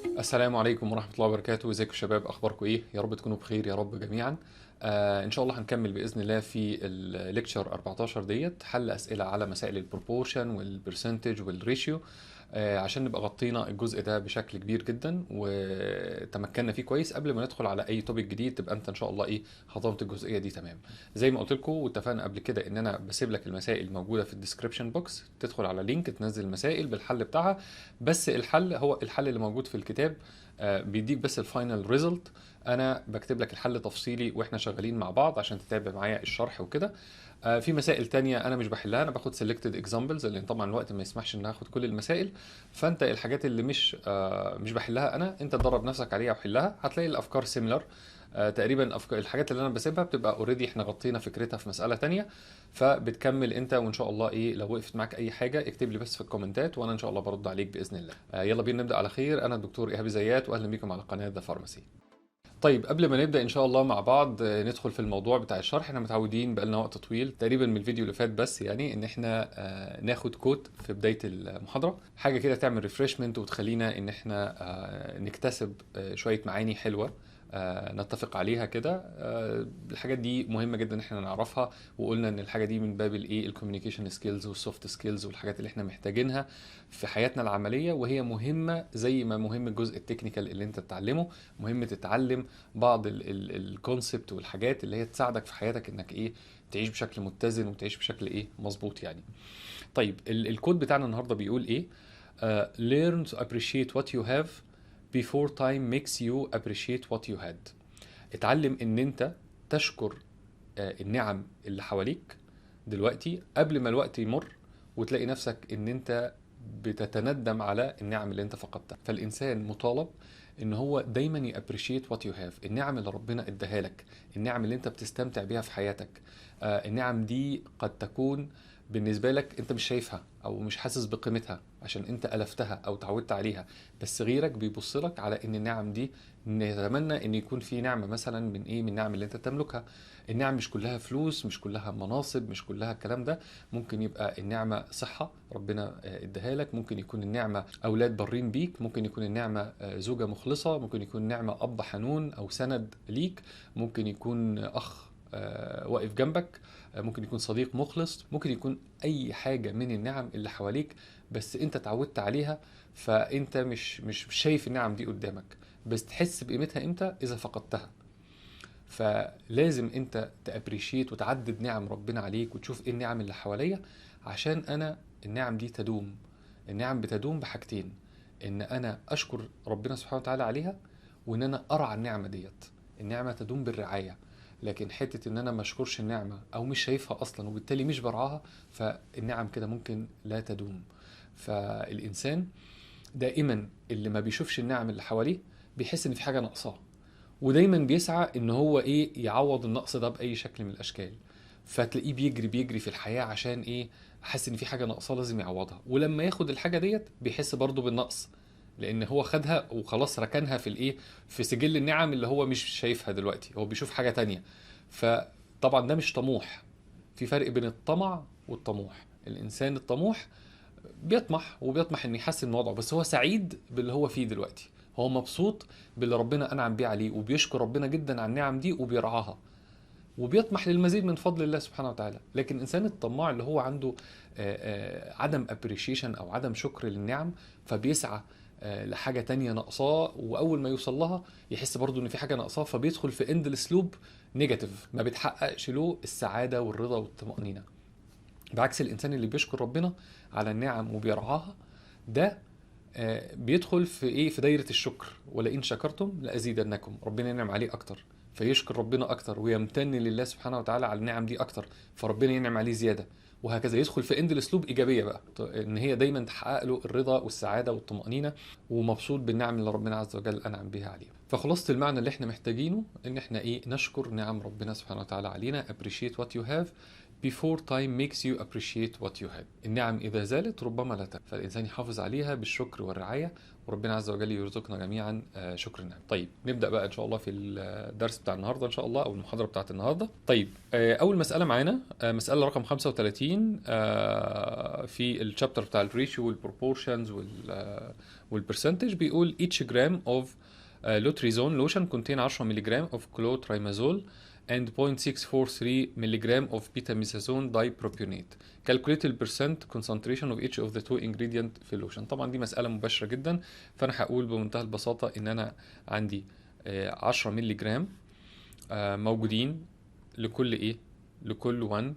السلام عليكم ورحمة الله وبركاته. ازيكم يا شباب؟ اخباركم ايه؟ يا رب تكونوا بخير يا رب جميعا. ان شاء الله هنكمل باذن الله في الليكتشر 14 ديت حل اسئله على مسائل البروبورشن والبرسنتج والريشيو. عشان نبقى غطينا الجزء ده بشكل كبير جدا وتمكنا فيه كويس قبل ما ندخل على اي توبيك جديد، تبقى انت ان شاء الله ايه هضمت الجزئيه دي تمام. زي ما قلت لكم واتفقنا قبل كده ان انا بسيب لك المسائل موجوده في الديسكربشن بوكس، تدخل على لينك تنزل المسائل بالحل بتاعها. بس الحل هو الحل اللي موجود في الكتاب. بيديك بس الفاينل ريزلت. انا بكتب لك الحل تفصيلي واحنا شغالين مع بعض عشان تتابع معايا الشرح وكده. في مسائل تانية انا مش بحلها، انا باخد selected examples لان طبعا الوقت ما يسمحش ان اخد كل المسائل. فانت الحاجات اللي مش بحلها انا، انت تدرب نفسك عليها وحلها، هتلاقي الافكار سيميلر. تقريبا الحاجات اللي انا بسيبها بتبقى اوريدي احنا غطينا فكرتها في مسألة تانية. فبتكمل انت وان شاء الله ايه لو وقفت معاك اي حاجة اكتب لي بس في الكومنتات وانا ان شاء الله برد عليك باذن الله. يلا بينا نبدأ على خير. انا الدكتور ايهاب زيات واهلا بيكم على قناة ذا فارماسي. طيب قبل ما نبدأ إن شاء الله مع بعض ندخل في الموضوع بتاع الشرح. احنا متعودين بقالنا وقت طويل تقريبا من الفيديو اللي فات بس يعني إن احنا ناخد كوت في بداية المحاضرة، حاجة كده تعمل ريفرشمنت وتخلينا إن احنا نكتسب شوية معاني حلوة نتفق عليها كده. الحاجات دي مهمة جدا ان احنا نعرفها، وقلنا ان الحاجة دي من باب الايه الكوميونيكيشن سكيلز والسوفت سكيلز والحاجات اللي احنا محتاجينها في حياتنا العملية، وهي مهمة زي ما مهم الجزء التكنيكال اللي انت تتعلمه. مهم تتعلم بعض الكونسبت والحاجات اللي هي تساعدك في حياتك انك ايه تعيش بشكل متزن وتعيش بشكل ايه مظبوط يعني. طيب الكود بتاعنا النهارده بيقول ايه؟ learn to appreciate what you have before time makes you appreciate what you had. اتعلم ان انت تشكر النعم اللي حواليك دلوقتي قبل ما الوقت يمر وتلاقي نفسك ان انت بتتندم على النعم اللي انت فقدتها. فالانسان مطالب ان هو دايما يابريشيت وات يو هاف، النعم اللي ربنا اداها لك، النعم اللي انت بتستمتع بيها في حياتك. النعم دي قد تكون بالنسبة لك انت مش شايفها او مش حاسس بقيمتها عشان انت ألفتها او تعودت عليها، بس غيرك بيبص لك على ان النعم دي نتمنى ان يكون في نعمة مثلا من ايه من النعم اللي انت تملكها. النعم مش كلها فلوس، مش كلها مناصب، مش كلها الكلام ده. ممكن يبقى النعمة صحة ربنا اداها لك، ممكن يكون النعمة اولاد برين بيك، ممكن يكون النعمة زوجة مخلصة، ممكن يكون النعمة اب حنون او سند ليك، ممكن يكون اخ واقف جنبك، ممكن يكون صديق مخلص، ممكن يكون اي حاجة من النعم اللي حواليك بس انت اتعودت عليها. فانت مش شايف النعم دي قدامك، بس تحس بقيمتها امتى؟ اذا فقدتها. فلازم انت تابريشيت وتعدد نعم ربنا عليك وتشوف ايه النعم اللي حواليا عشان انا النعم دي تدوم. النعم بتدوم بحاجتين: ان انا اشكر ربنا سبحانه وتعالى عليها، وان انا ارعى النعمة ديت. النعمة تدوم بالرعاية، لكن حتة ان انا ما اشكرش النعمة او مش شايفها اصلا وبالتالي مش برعاها، فالنعم كده ممكن لا تدوم. فالانسان دائما اللي ما بيشوفش النعم اللي حواليه بيحس ان في حاجة ناقصاه، ودايما بيسعى ان هو ايه يعوض النقص ده باي شكل من الاشكال. فتلاقيه بيجري في الحياة عشان ايه؟ حاسس ان في حاجة ناقصاه لازم يعوضها، ولما ياخد الحاجة ديت بيحس برضه بالنقص لان هو خدها وخلاص ركنها في الايه في سجل النعم اللي هو مش شايفها دلوقتي، هو بيشوف حاجة تانية. فطبعا ده مش طموح. في فرق بين الطمع والطموح. الانسان الطموح بيطمح انه يحسن من وضعه، بس هو سعيد باللي هو فيه دلوقتي، هو مبسوط باللي ربنا انعم بيه عليه وبيشكر ربنا جدا على النعم دي وبيرعاها وبيطمح للمزيد من فضل الله سبحانه وتعالى. لكن الانسان الطماع اللي هو عنده عدم ابريشيشن او عدم شكر للنعم، فبيسعى لحاجة تانية ناقصاه، واول ما يوصل لها يحس برضو ان في حاجة ناقصاه، فبيدخل في اند سلوب نيجاتيف ما بتحققش له السعادة والرضا والطمأنينة. بعكس الانسان اللي بيشكر ربنا على النعم وبيرعاها، ده بيدخل في ايه في دايرة الشكر. ولئن شكرتم لأزيدنكم، ربنا ينعم عليه اكتر فيشكر ربنا اكتر ويمتن لله سبحانه وتعالى على النعم دي اكتر، فربنا ينعم عليه زيادة. وهكذا يدخل في اند الاسلوب ايجابيه بقى، ان هي دايما تحقق له الرضا والسعاده والطمانينه ومبسوط بالنعم اللي ربنا عز وجل انعم بها عليه. فخلاصه المعنى اللي احنا محتاجينه ان احنا ايه نشكر نعم ربنا سبحانه وتعالى علينا. appreciate what you have before time makes you appreciate what you had. النعم إذا زالت ربما لا تكون، فالإنسان يحافظ عليها بالشكر والرعاية، وربنا عز وجل يرزقنا جميعا شكر النعم. طيب نبدأ بقى إن شاء الله في الدرس بتاع النهاردة إن شاء الله، أو المحاضرة بتاعت النهاردة. طيب أول مسألة معانا مسألة رقم 35 في الشابتر بتاع الريشيو والبروبورشنز والبرسنتج. بيقول each gram of لوتريزون لوشن contain 10 ملغ of clotrimazole and 0.643 ملغ of betamethasone dipropionate. Calculate the percent concentration of each of the two ingredient في اللوشن. طبعا دي مسألة مباشرة جدا، فأنا هقول بمنتهى البساطة إن أنا عندي 10 ملغ موجودين لكل إيه؟ لكل 1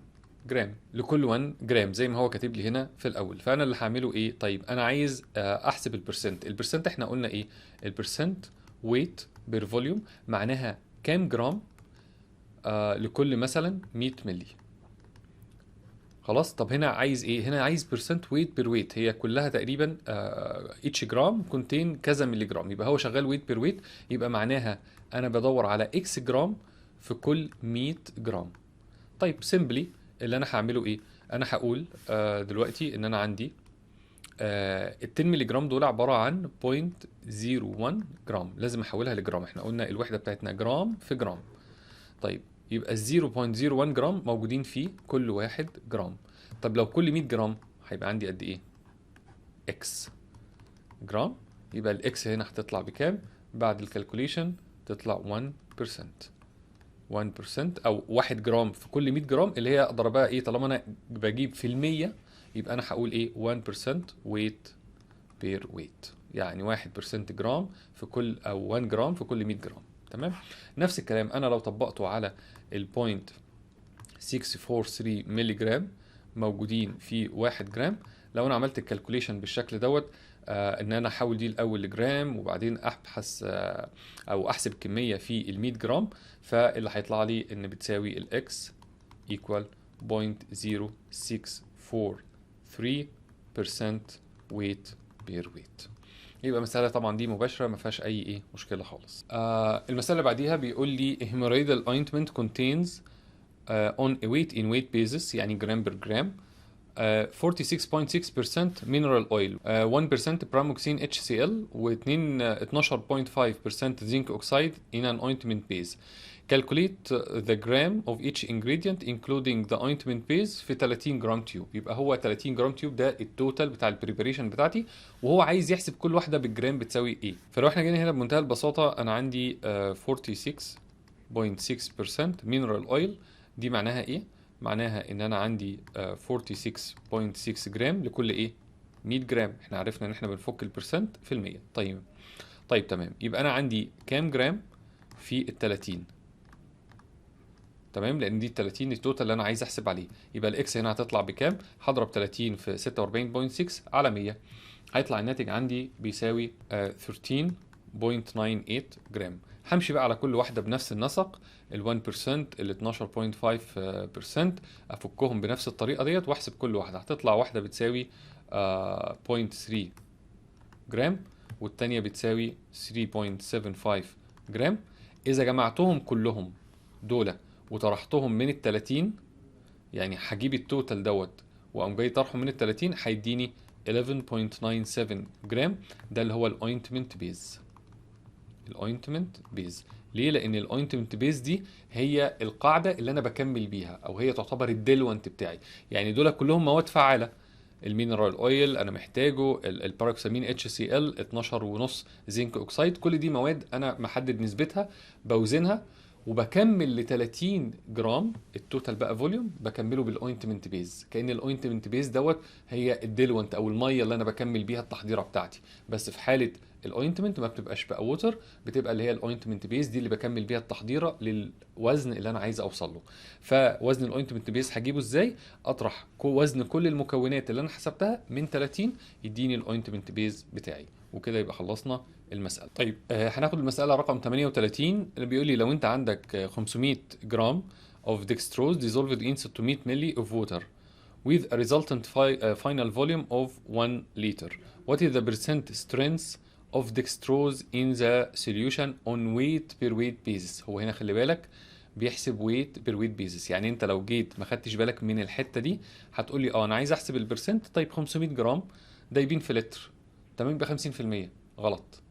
جرام، لكل 1 جرام زي ما هو كاتب لي هنا في الأول. فأنا اللي هعمله إيه؟ طيب أنا عايز أحسب البرسنت. البرسنت إحنا قلنا إيه؟ البرسنت weight بير فوليوم، معناها كام جرام لكل مثلا 100 ملي. خلاص. طب هنا عايز ايه؟ هنا عايز percent weight per weight، هي كلها تقريبا each جرام contain كذا ملي جرام، يبقى هو شغال weight per weight، يبقى معناها انا بدور على x جرام في كل 100 جرام. طيب simply اللي انا هعمله ايه؟ انا هقول دلوقتي ان انا عندي ال 10 ملي جرام دول عباره عن 0.01 جرام، لازم احولها لجرام. احنا قلنا الوحده بتاعتنا جرام في جرام. طيب يبقى 0.01 جرام موجودين في كل 1 جرام. طب لو كل 100 جرام هيبقى عندي قد ايه؟ اكس جرام. يبقى الاكس هنا هتطلع بكام؟ بعد الكالكوليشن تطلع 1%. 1% او 1 جرام في كل 100 جرام، اللي هي اقدر بقى ايه، طالما انا بجيب في المية يبقى انا هقول ايه؟ 1% weight per weight، يعني 1% جرام في كل، او 1 جرام في كل 100 جرام. تمام. نفس الكلام انا لو طبقته على ال 0.643 ملي جرام موجودين في 1 جرام، لو انا عملت الكالكوليشن بالشكل دوت ان انا احول دي الاول لجرام وبعدين ابحث او احسب كميه في ال 100 جرام، فاللي هيطلع لي ان بتساوي الاكس equal 0.0643% weight per weight. يبقى مسألة طبعا دي مباشرة ما فيهاش أي مشكلة خالص. المسألة اللي بعديها بيقول لي hemorrhoidal ointment contains on a weight in weight basis، يعني جرام بر جرام، 46.6% mineral oil، 1% paramoxine HCl، و 12.5% zinc oxide in an ointment base. Calculate the gram of each ingredient including the ointment base في 30 جرام تيوب. يبقى هو 30 جرام تيوب ده التوتال بتاع البريبريشن بتاعتي، وهو عايز يحسب كل واحدة بالجرام بتساوي ايه. فلو احنا جينا هنا بمنتهى البساطة انا عندي 46.6% mineral oil، دي معناها ايه؟ معناها ان انا عندي 46.6 جرام لكل ايه؟ 100 جرام. احنا عرفنا ان احنا بنفك البرسنت في المية. طيب تمام. يبقى انا عندي كام جرام في ال 30؟ تمام، لان دي ال 30 التوتال اللي انا عايز احسب عليه. يبقى الاكس هنا هتطلع بكام؟ هضرب 30 في 46.6 على 100، هيطلع الناتج عندي بيساوي 13.98 جرام. همشي بقى على كل واحدة بنفس النسق، ال 1%، ال 12.5%، افكهم بنفس الطريقة ديت واحسب كل واحدة. هتطلع واحدة بتساوي 0.3 جرام، والتانية بتساوي 3.75 جرام. إذا جمعتهم كلهم دول وطرحتهم من ال 30، يعني هجيب التوتال دوت وأقوم جاي طرحه من ال 30، هيديني 11.97 جرام. ده اللي هو الاوينتمنت بيز. الاوينتمنت بيز ليه؟ لان الاوينتمنت بيز دي هي القاعده اللي انا بكمل بيها، او هي تعتبر الديلونت بتاعي. يعني دول كلهم مواد فعاله. المينرال اويل انا محتاجه، الباراكسامين اتش سي ال 12.5 زنك اوكسايد، كل دي مواد انا محدد نسبتها بوزنها وبكمل ل 30 جرام التوتال بقى فوليوم بكمله بالاوينتمنت بيز. كأن الاوينتمنت بيز دوت هي الديلونت او الميه اللي انا بكمل بيها التحضيره بتاعتي. بس في حاله الاوينتمنت ما بتبقاش بقى ووتر، بتبقى اللي هي الاوينتمنت بيز دي اللي بكمل بيها التحضيره للوزن اللي انا عايز اوصل له. فوزن الاوينتمنت بيز هجيبه ازاي؟ اطرح وزن كل المكونات اللي انا حسبتها من 30 يديني الاوينتمنت بيز بتاعي، وكده يبقى خلصنا المسألة. طيب هناخد المسألة رقم 38 اللي بيقول لي لو انت عندك 500 جرام of dextrose dissolved in 600 milli of water with a resultant final volume of 1 liter. What is the percent strength of dextrose in the solution on weight per weight basis؟ هو هنا خلي بالك بيحسب ويت بير ويت بيزس. يعني انت لو جيت ما خدتش بالك من الحته دي هتقول لي اه انا عايز احسب البرسنت، طيب 500 جرام دايبين في لتر، تمام، يبقى 50%. غلط.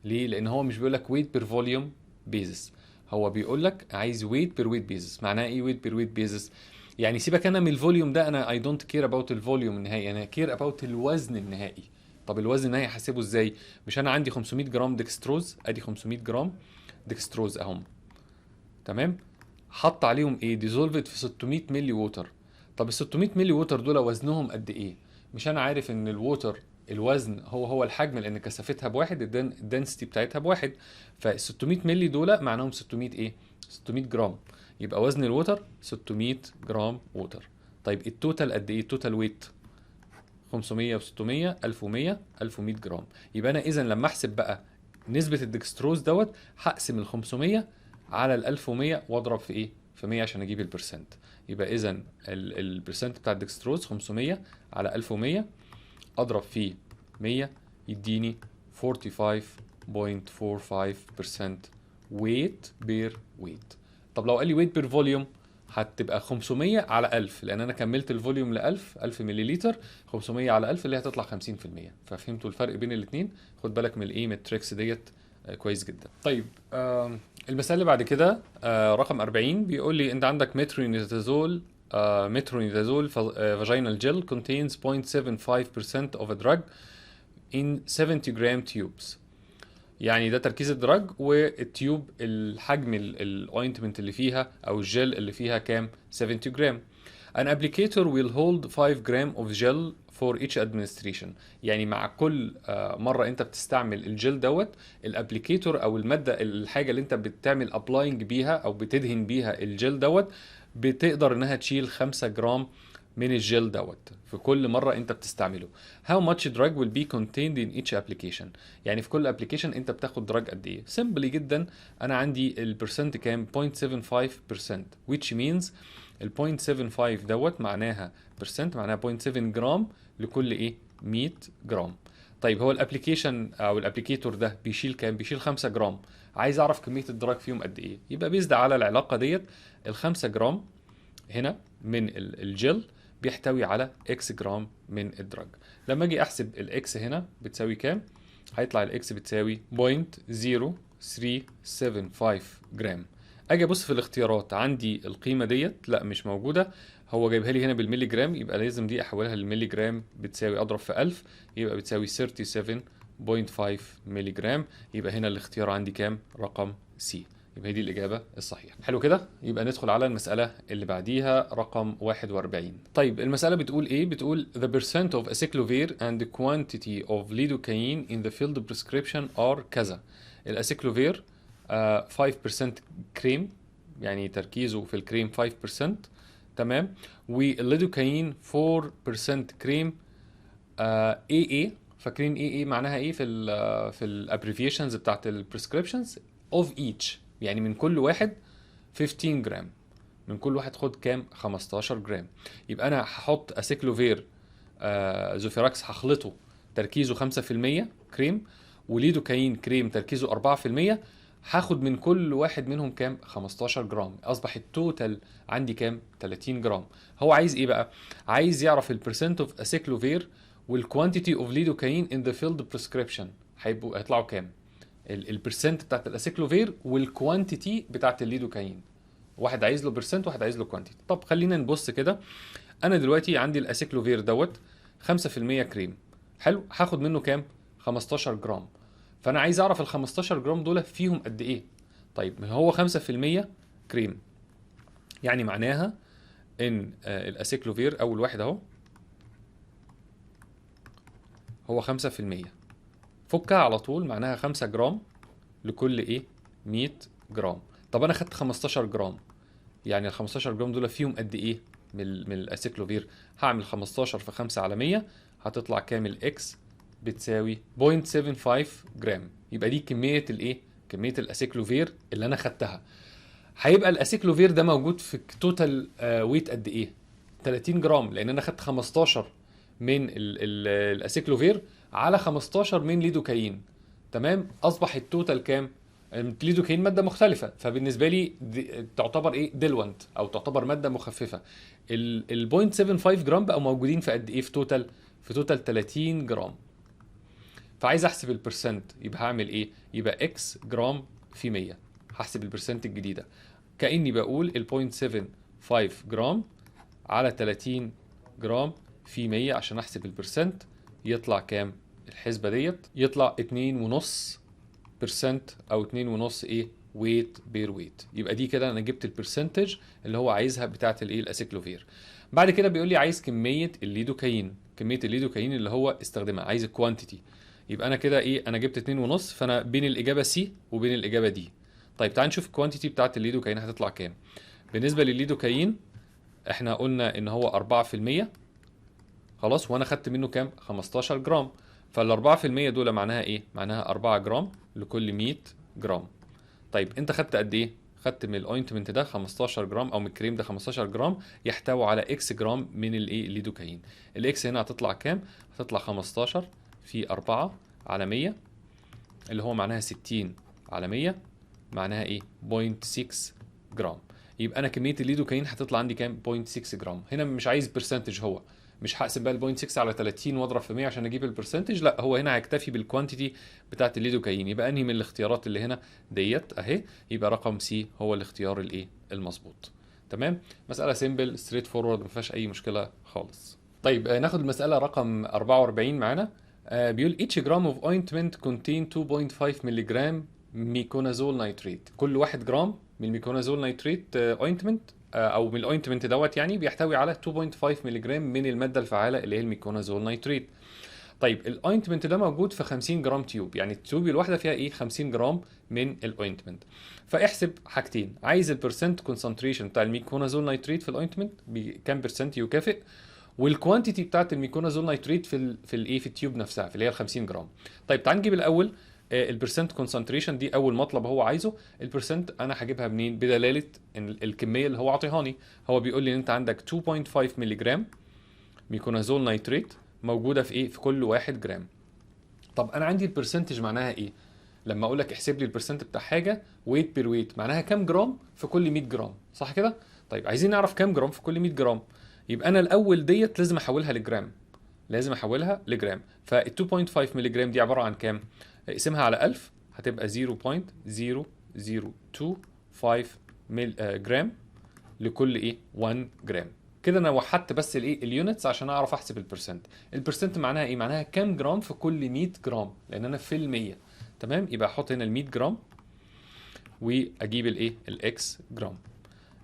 ليه؟ لان هو مش بيقول لك ويت بير فوليوم بيزس، هو بيقول لك عايز ويت بير ويت بيزس. معناها ايه ويت بير ويت بيزس؟ يعني سيبك انا من الفوليوم ده، انا اي دونت كير اباوت الفوليوم النهائي، انا كير اباوت الوزن النهائي. طب الوزن النهائي هحسبه ازاي؟ مش انا عندي 500 جرام ديكستروز، ادي 500 جرام ديكستروز اهم، تمام، حط عليهم ايه؟ ديزولفد في 600 ملي ووتر. طب ال 600 ملي ووتر دول وزنهم قد ايه؟ مش انا عارف ان الووتر الوزن هو الحجم، لان كثافتها بواحد، الدنسيتي بتاعتها بواحد، فال 600 ملي دول معناهم 600 ايه؟ 600 جرام. يبقى وزن الووتر 600 جرام ووتر. طيب التوتال قد ايه؟ التوتال ويت 500 و600 1100 1100 جرام. يبقى انا اذا لما احسب بقى نسبة الدكستروز دوت، هقسم ال 500 على ال 1100 واضرب في ايه؟ في 100 عشان اجيب البرسنت. يبقى اذا البرسنت بتاع الدكستروز 500 على 1100 اضرب في 100 يديني 45.45% weight بير weight. طب لو قال لي weight بير فوليوم هتبقى 500 على 1000، لان انا كملت الفوليوم ل 1000 مليلتر، 500 على 1000 اللي هتطلع 50%. ففهمتوا الفرق بين الاثنين؟ خد بالك من الايه، من التريكس ديت كويس جدا. طيب المثال اللي بعد كده رقم 40 بيقول لي انت عندك مترونيدازول مترونيدازول vaginal gel contains 0.75% of a drug in 70 gram tubes. يعني ده تركيز الدراج، والتيوب الحجم الاوينتمنت اللي فيها او الجل اللي فيها كام؟ 70 جرام. An applicator will hold 5 gram of gel for each administration. يعني مع كل مرة انت بتستعمل الجل دوت، الابليكيتور او المادة الحاجة اللي انت بتعمل ابلاينج بيها او بتدهن بيها الجل دوت، بتقدر انها تشيل 5 جرام من الجل دوت في كل مرة انت بتستعمله. How much drug will be contained in each application؟ يعني في كل ابلكيشن انت بتاخد دراج قد ايه؟ سيمبلي جدا، انا عندي البرسنت كام؟ 0.75%، which means ال 0.75 دوت معناها برسنت، معناها 0.7 جرام لكل ايه؟ 100 جرام. طيب هو الابلكيشن او الابليكيتور ده بيشيل كام؟ بيشيل 5 جرام. عايز اعرف كمية الدراج فيهم قد ايه؟ يبقى بيزد على العلاقة ديت، ال 5 جرام هنا من الجل بيحتوي على اكس جرام من الدراج. لما اجي احسب الاكس هنا بتساوي كام؟ هيطلع الاكس بتساوي 0.0375 جرام. اجي ابص في الاختيارات، عندي القيمه ديت لا مش موجوده، هو جايبها لي هنا بالملي جرام، يبقى لازم دي احولها للملي جرام، بتساوي اضرب في 1000 يبقى بتساوي 37.5 ملي جرام. يبقى هنا الاختيار عندي كام؟ رقم سي. يبقى هي دي الإجابة الصحيحة. حلو كده؟ يبقى ندخل على المسألة اللي بعديها رقم 41. طيب المسألة بتقول إيه؟ بتقول the percent of acyclovir and the quantity of lidocaine in the field prescription are كذا. الأسيكلوفير 5% كريم، يعني تركيزه في الكريم 5%، تمام، والليدوكاين 4% كريم AA. فاكرين AA معناها إيه في الابريفيشنز بتاعت البريسكريبشنز؟ of each، يعني من كل واحد 15 جرام، من كل واحد خد كام؟ 15 جرام. يبقى انا هحط اسيكلوفير زوفيراكس هخلطه تركيزه 5% كريم، وليدوكاين كريم تركيزه 4%، هاخد من كل واحد منهم كام؟ 15 جرام. اصبح التوتال عندي كام؟ 30 جرام. هو عايز ايه بقى؟ عايز يعرف البرسنت اوف اسيكلوفير والكوانتيتي اوف ليدوكاين ان ذا فيلد بريسكريبشن، هيطلعوا كام؟ البرسنت بتاعت الاسيكلوفير والكوانتيتي بتاعت الليدوكاين. واحد عايز له برسنت، واحد عايز له كوانتيتي. طب خلينا نبص كده. انا دلوقتي عندي الاسيكلوفير دوت 5% كريم، حلو، هاخد منه كام؟ 15 جرام. فانا عايز اعرف ال 15 جرام دول فيهم قد ايه. طيب ما هو 5% كريم، يعني معناها ان الاسيكلوفير اول واحد اهو هو 5%، فكها على طول، معناها 5 جرام لكل ايه؟ 100 جرام. طب انا خدت 15 جرام، يعني ال 15 جرام دول فيهم قد ايه من الاسيكلوفير؟ هعمل 15 في 5 على 100 هتطلع كامل اكس بتساوي 0.75 جرام. يبقى دي كمية الايه؟ كمية الاسيكلوفير اللي انا خدتها. هيبقى الاسيكلوفير ده موجود في توتال ويت قد ايه؟ 30 جرام، لان انا خدت 15 من الاسيكلوفير على 15 من ليدوكاين، تمام، اصبح التوتال كام؟ الليدوكاين ماده مختلفه، فبالنسبه لي دي تعتبر ايه ديلوانت، او تعتبر ماده مخففه. ال 0.75 جرام بقوا موجودين في قد ايه في توتال؟ في توتال 30 جرام. فعايز احسب البرسنت، يبقى هعمل ايه؟ يبقى اكس جرام في 100. هحسب البرسنت الجديده كاني بقول ال 0.75 جرام على 30 جرام في 100 عشان احسب البرسنت. يطلع كام الحسبه ديت؟ يطلع 2.5% او 2.5 ايه ويت بير ويت. يبقى دي كده انا جبت البرسنتج اللي هو عايزها بتاعه الايه الاسيكلوفير. بعد كده بيقول لي عايز كميه الليدوكاين، كميه الليدوكاين اللي هو استخدمها، عايز الكوانتيتي. يبقى انا كده ايه، انا جبت 2.5، فانا بين الاجابه سي وبين الاجابه دي. طيب تعال نشوف الكوانتيتي بتاعه الليدوكاين هتطلع كام. بالنسبه للليدوكاين احنا قلنا ان هو 4%، خلاص، وانا خدت منه كام؟ 15 جرام. فال 4% دول معناها ايه؟ معناها 4 جرام لكل 100 جرام. طيب انت خدت قد ايه؟ خدت من الاوينتمنت ده 15 جرام، او من الكريم ده 15 جرام يحتوي على اكس جرام من الايه الليدوكاين. الاكس هنا هتطلع كام؟ هتطلع 15 في 4 على 100، اللي هو معناها 60 على 100، معناها ايه؟ 0.6 جرام. يبقى انا كميه الليدوكاين هتطلع عندي كام؟ 0.6 جرام. هنا مش عايز برسنتج، هو مش هقسم بقى ال 0.6 على 30 واضرب في 100 عشان اجيب البرسنتج، لا هو هنا هيكتفي بالكوانتيتي بتاعت الليدوكاين. يبقى انهي من الاختيارات اللي هنا ديت اهي؟ يبقى رقم سي هو الاختيار الايه المظبوط. تمام، مساله سيمبل ستريت فورورد ما فيهاش اي مشكله خالص. طيب ناخد المساله رقم 44 معانا. بيقول each gram of ointment contain 2.5 ملغ ميكونازول نيتريت. كل 1 جرام من الميكونازول نيتريت اوينتمنت او من الاوينتمنت دوت يعني بيحتوي على 2.5 ملغ من الماده الفعاله اللي هي الميكونازول نيتريت. طيب الاوينتمنت ده موجود في 50 جرام تيوب، يعني التيوب الواحده فيها ايه؟ 50 جرام من الاوينتمنت. فاحسب حاجتين، عايز البرسنت كونسنتريشن بتاع الميكونازول نيتريت في الاوينتمنت بكام برسنت يكافئ، والكوانتيتي بتاعت الميكونازول نيتريت في الايه في التيوب نفسها في اللي هي ال 50 جرام. طيب تعال نجيب الاول البرسنت كونسنتريشن، دي اول مطلب هو عايزه. البرسنت انا هجيبها منين؟ بدلاله إن الكميه اللي هو عطيهاني. هو بيقول لي ان انت عندك 2.5 ملغ ميكونازول نيتريت موجوده في ايه؟ في كل 1 جرام. طب انا عندي البرسنتج معناها ايه؟ لما اقول لك احسب لي البرسنت بتاع حاجه ويت بير ويت، معناها كام جرام في كل 100 جرام، صح كده؟ طيب عايزين نعرف كام جرام في كل 100 جرام. يبقى انا الاول ديت لازم احولها لجرام، لازم احولها لجرام. فال 2.5 ملغ دي عباره عن كام؟ اقسمها على 1000 هتبقى 0.0025 جرام لكل ايه 1 جرام. كده انا وحدت بس الايه اليونتس عشان اعرف احسب البرسنت. البرسنت معناها ايه؟ معناها كام جرام في كل 100 جرام، لان انا في المية. تمام، يبقى احط هنا ال 100 جرام واجيب الايه الاكس جرام.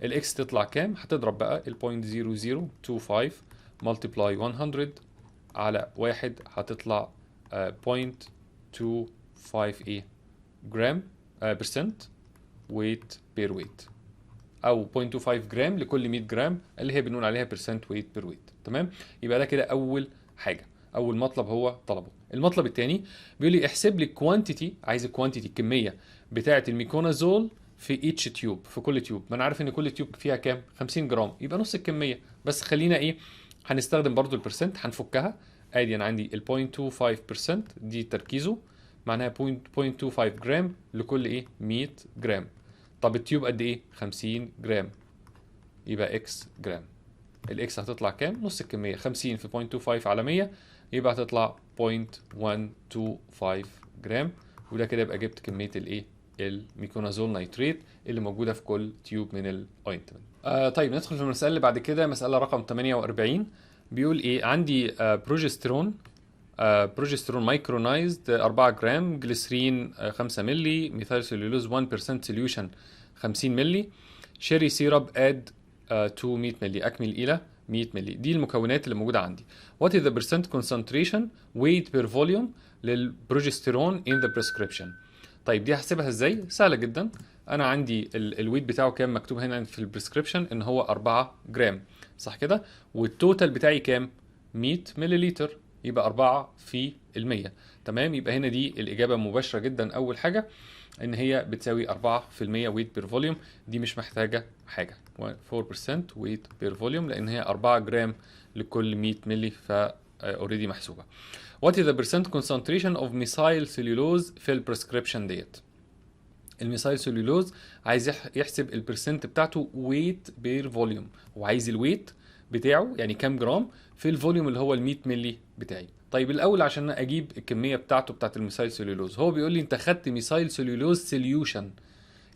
الاكس تطلع كام؟ هتضرب بقى ال 0.0025 ملتبلاي 100 على 1 هتطلع 0.25 ايه جرام برسنت ويت بير ويت، او 0.25 جرام لكل 100 جرام اللي هي بنقول عليها برسنت ويت بير ويت. تمام، يبقى ده كده اول حاجه، اول مطلب هو طلبه. المطلب الثاني بيقول لي احسب لي الكوانتيتي، عايز الكوانتيتي الكميه بتاعه الميكونازول في ايتش تيوب، في كل تيوب. ما انا عارف ان كل تيوب فيها كام؟ 50 جرام، يبقى نص الكميه. بس خلينا ايه، هنستخدم برضو البرسنت، هنفكها. ادي انا عندي ال 0.25% دي تركيزه، معناها 0.25 جرام لكل ايه 100 جرام. طب التيوب قد ايه؟ 50 جرام، يبقى اكس جرام. الاكس هتطلع كام؟ نص الكميه، 50 في 0.25 على 100 يبقى هتطلع 0.125 جرام. وده كده يبقى جبت كميه الايه الميكونازول نيتريت اللي موجوده في كل تيوب من الاوينتمنت. طيب ندخل في المساله اللي بعد كده، مساله رقم 48. بيقول ايه؟ عندي بروجسترون، بروجسترون مايكرونايزد 4 جرام، جليسرين 5 مللي، ميثايل سيلولوز 1% سوليوشن 50 مللي، شيري سيرب اد 200 مللي، اكمل الى 100 مللي. دي المكونات اللي موجوده عندي. What is the percent concentration weight per volume للبروجسترون in the prescription؟ طيب دي هحسبها ازاي؟ سهله جدا. انا عندي الويت بتاعه كام؟ مكتوب هنا في البريسكريبشن ان هو 4 جرام، صح كده؟ والتوتال بتاعي كام؟ 100 ملليلتر، يبقى 4 في المية. تمام، يبقى هنا دي الإجابة مباشرة جدا. أول حاجة إن هي بتساوي 4% weight per volume، دي مش محتاجة حاجة. 4% weight per volume لأن هي 4 جرام لكل 100 ملي، فا اوريدي محسوبة. What is the percent concentration of methyl cellulose في البريسكريبشن ديت؟ الميثايل سيلولوز عايز يحسب البرسنت بتاعته ويت بير فوليوم، وعايز الويت بتاعه يعني كام جرام في الفوليوم اللي هو ال 100 مللي بتاعي. طيب الاول عشان اجيب الكميه بتاعته بتاعت الميثايل سيلولوز، هو بيقول لي انت خدت ميثايل سيلولوز سوليوشن،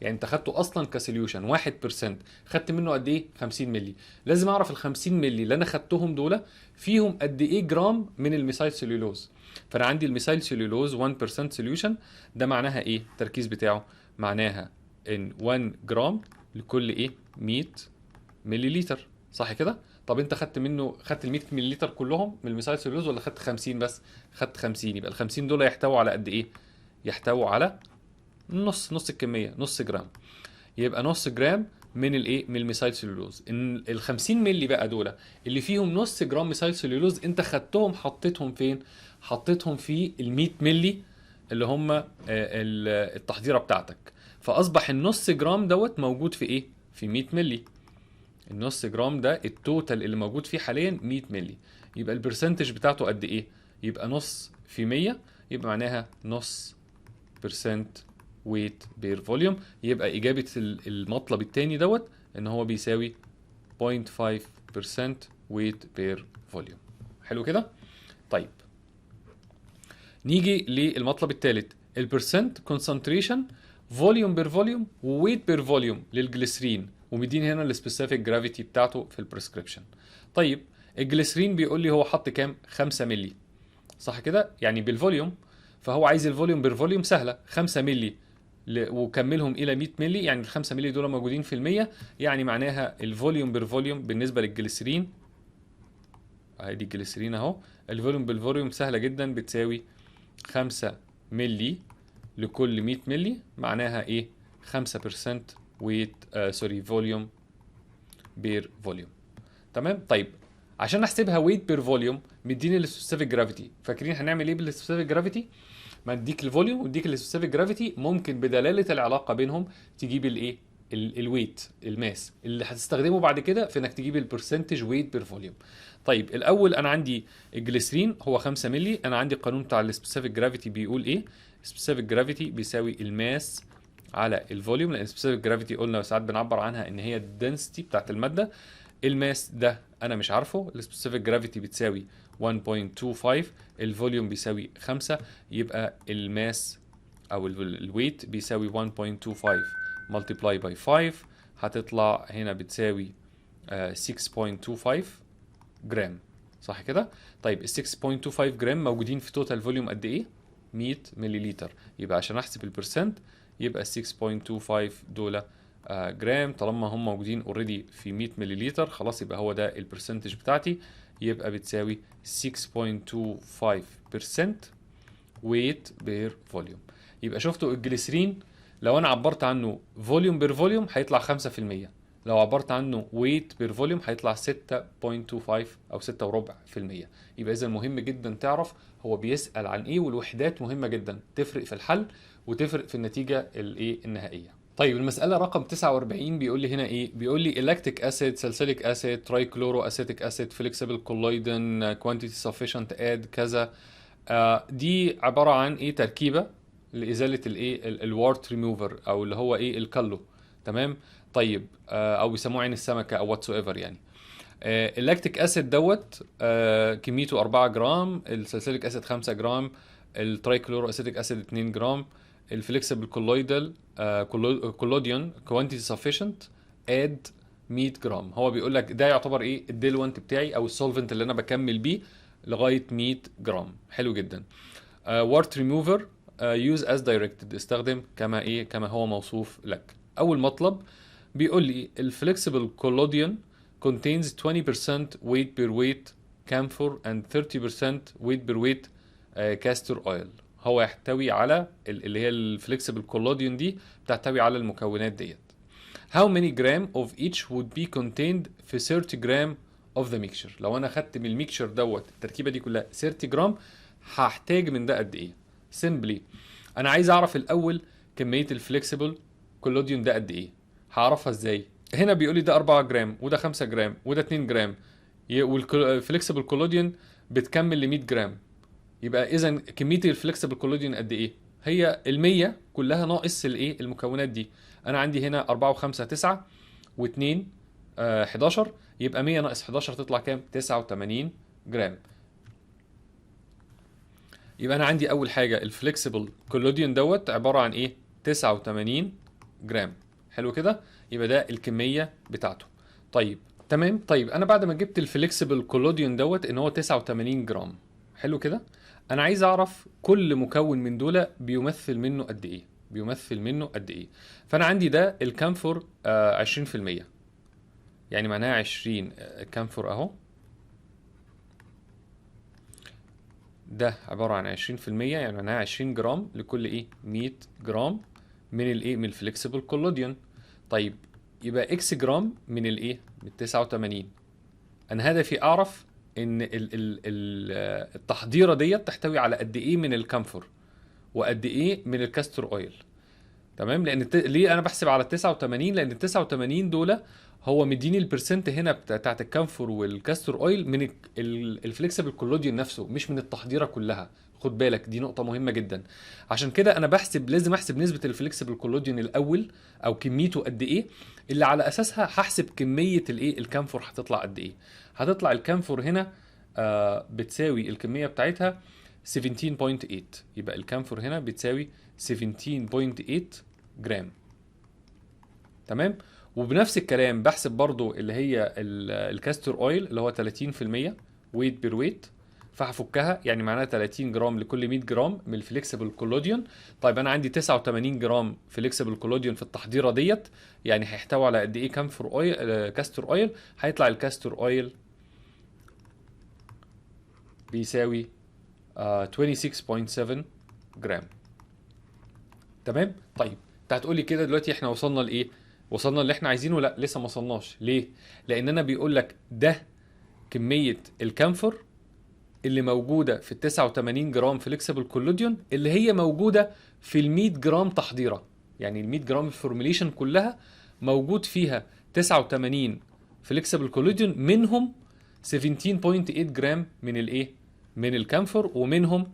يعني انت خدته اصلا كسوليوشن 1%، خدت منه قد ايه؟ 50 مللي. لازم اعرف ال 50 مللي اللي انا خدتهم دول فيهم قد ايه جرام من الميثايل سيلولوز. فانا عندي الميثايل سيلولوز 1% سوليوشن، ده معناها ايه التركيز بتاعه؟ معناها ان 1 جرام لكل ايه؟ 100 ملي لتر، صح كده؟ طب انت خدت ال 100 ملي لتر كلهم من الميثايل سيلولوز ولا خدت 50 بس؟ خدت 50، يبقى ال 50 دول يحتووا على قد ايه؟ يحتووا على نص الكميه، نص جرام. يبقى نص جرام من الايه؟ من الميثايل سيلولوز. ان ال 50 مللي بقى دول اللي فيهم نص جرام ميثايل سيلولوز، انت خدتهم حطيتهم فين؟ حطيتهم في ال 100 مللي اللي هم التحضيره بتاعتك. فاصبح النص جرام دوت موجود في ايه؟ في 100 مللي. النص جرام ده التوتال اللي موجود فيه حاليا 100 مللي. يبقى البرسنتج بتاعته قد ايه؟ يبقى نص في 100، يبقى معناها نص برسنت ويت بير فوليوم. يبقى إجابة المطلب التاني دوت إن هو بيساوي 0.5% ويت بير فوليوم. حلو كده؟ طيب نيجي للمطلب الثالث، البرسنت كونسنتريشن فوليوم بير فوليوم وويت بير فوليوم للجليسرين، ومدين هنا السبيسيفيك جرافيتي بتاعته في البريسكريبشن. طيب الجليسرين بيقول لي هو حط كام؟ 5 مللي، صح كده؟ يعني بالفوليوم، فهو عايز الفوليوم بير فوليوم، سهله 5 مللي وكملهم الى 100 مللي، يعني ال 5 مللي دول موجودين في المية، يعني معناها الفوليوم بير فوليوم بالنسبه للجليسرين، ادي الجليسرين اهو، الفوليوم بالفوليوم سهله جدا، بتساوي 5 مللي لكل 100 مللي، معناها ايه؟ 5% ويت سوري فوليوم بير فوليوم. تمام. طيب عشان نحسبها ويت بير فوليوم مديني السبيسيفيك جرافيتي، فاكرين هنعمل ايه بالسبيسيفيك جرافيتي؟ ما اديك الفوليوم واديك السبيسيفيك جرافيتي، ممكن بدلاله العلاقه بينهم تجيب الايه؟ الويت، الماس اللي هتستخدمه بعد كده في انك تجيب البرسنتج ويت بير فوليوم. طيب الاول انا عندي الجليسرين هو 5 مللي، انا عندي القانون بتاع السبيسيفيك جرافيتي بيقول ايه؟ السبيسيفيك جرافيتي بيساوي الماس على الفوليوم، لان السبيسيفيك جرافيتي قلنا ساعات بنعبر عنها ان هي الدنسيتي بتاعت الماده. الماس ده انا مش عارفه، السبيسيفيك جرافيتي بتساوي 1.25، الفوليوم بيساوي 5، يبقى الماس او الويت بيساوي 1.25 multiply by 5، هتطلع هنا بتساوي 6.25 جرام، صح كده؟ طيب ال 6.25 جرام موجودين في توتال فوليوم قد ايه؟ 100 مللي. يبقى عشان احسب البرسنت يبقى 6.25 دول جرام، طالما هم موجودين اوريدي في 100 مللي خلاص يبقى هو ده البرسنتج بتاعتي، يبقى بتساوي 6.25% ويت بير فوليوم. يبقى شفتوا الجليسرين لو انا عبرت عنه فوليوم بير فوليوم هيطلع 5%، لو عبرت عنه ويت بير فوليوم هيطلع 6.25 او 6.25%. يبقى اذا مهم جدا تعرف هو بيسأل عن ايه، والوحدات مهمة جدا تفرق في الحل وتفرق في النتيجة الايه النهائية. طيب المسألة رقم 49 بيقول لي هنا ايه؟ بيقول لي electric acid, salicylic acid, trichloroacetic acid, flexible colloidin, quantity sufficient add كذا. دي عبارة عن ايه؟ تركيبة لإزالة الايه الوارت ريموفر، او اللي هو ايه الكالو. تمام. طيب او بيسموه عين السمكة او واتس ايفر يعني. اللاكتيك اسيد دوت كميته 4 جرام، الساليسيليك اسيد 5 جرام، الترايكلورو اسيتيك اسيد 2 جرام، الفليكسبل كولويدال كولوديون كوانتيتي سفيشنت اد 100 جرام. هو بيقول لك ده يعتبر ايه؟ الديلوانت بتاعي او السولفنت اللي انا بكمل بيه لغايه 100 جرام. حلو جدا. وارت ريموفر يوز از دايركتد، استخدم كما ايه؟ كما هو موصوف لك. اول مطلب بيقول لي الفليكسبل كولوديون contains 20% weight per weight camphor and 30% weight per weight castor oil. هو يحتوي على اللي هي الفليكسبل كولوديون دي بتحتوي على المكونات ديت. How many gram of each would be contained في 30 جرام of the mixture؟ لو انا خدت من الميكشر دوت التركيبه دي كلها 30 جرام هحتاج من ده قد ايه؟ simply انا عايز اعرف الاول كميه الفليكسبل كولوديون ده قد ايه. هعرفها ازاي؟ هنا بيقول لي ده 4 جرام وده 5 جرام وده 2 جرام، والفليكسبل كولوديون بتكمل ل 100 جرام، يبقى اذا كميه الفليكسبل كولوديون قد ايه؟ هي ال100 كلها ناقص الايه المكونات دي. انا عندي هنا 4 و5 9 و2 11، يبقى 100 ناقص 11 تطلع كام؟ 89 جرام. يبقى انا عندي اول حاجه الفليكسبل كولوديون دوت عباره عن ايه؟ 89 جرام. حلو كده، يبقى ده الكميه بتاعته. طيب تمام. طيب انا بعد ما جبت الفليكسبل كولوديون دوت ان هو 89 جرام، حلو كده، انا عايز اعرف كل مكون من دول بيمثل منه قد ايه، بيمثل منه قد ايه. فانا عندي ده الكامفور 20%، يعني معناها 20 كامفور اهو، ده عبارة عن 20%، يعني معناها 20 جرام لكل ايه 100 جرام من الايه من الفليكسبل كولوديون. طيب يبقى اكس جرام من الايه من 89. انا هدفي اعرف ان التحضيره ديت تحتوي على قد ايه من الكامفور وقد ايه من الكاستر اويل. تمام، لان ليه انا بحسب على ال 89؟ لان ال 89 دول هو مديني البرسنت هنا بتاعت الكامفور والكاستر اويل من الفليكسبل كولوديون نفسه، مش من التحضيره كلها. خد بالك دي نقطة مهمة جدا. عشان كده انا بحسب، لازم احسب نسبة الفليكسبل كولوديون الاول او كميته قد ايه، اللي على اساسها هحسب كمية الايه الكامفور هتطلع قد ايه. هتطلع الكامفور هنا بتساوي الكمية بتاعتها 17.8، يبقى الكامفور هنا بتساوي 17.8 جرام. تمام. وبنفس الكلام بحسب برضو اللي هي الكاستر اويل اللي هو 30% ويت بير ويت، فهفكها يعني معناها 30 جرام لكل 100 جرام من الفليكسبل كولوديون. طيب انا عندي 89 جرام فليكسبل كولوديون في التحضيره ديت، يعني هيحتوي على قد ايه كامفور اويل كاستر اويل؟ هيطلع الكاستر اويل بيساوي 26.7 جرام. تمام. طيب انت هتقولي كده دلوقتي احنا وصلنا لايه؟ وصلنا اللي احنا عايزينه؟ لا لسه ما وصلناش. ليه؟ لان انا بيقول لك ده كميه الكامفور اللي موجوده في ال 89 جرام فليكسبل كولوديون اللي هي موجوده في ال 100 جرام تحضيره. يعني ال 100 جرام الفورميليشن كلها موجود فيها 89 فليكسبل كولوديون، منهم 17.8 جرام من الايه من الكامفور، ومنهم 26.8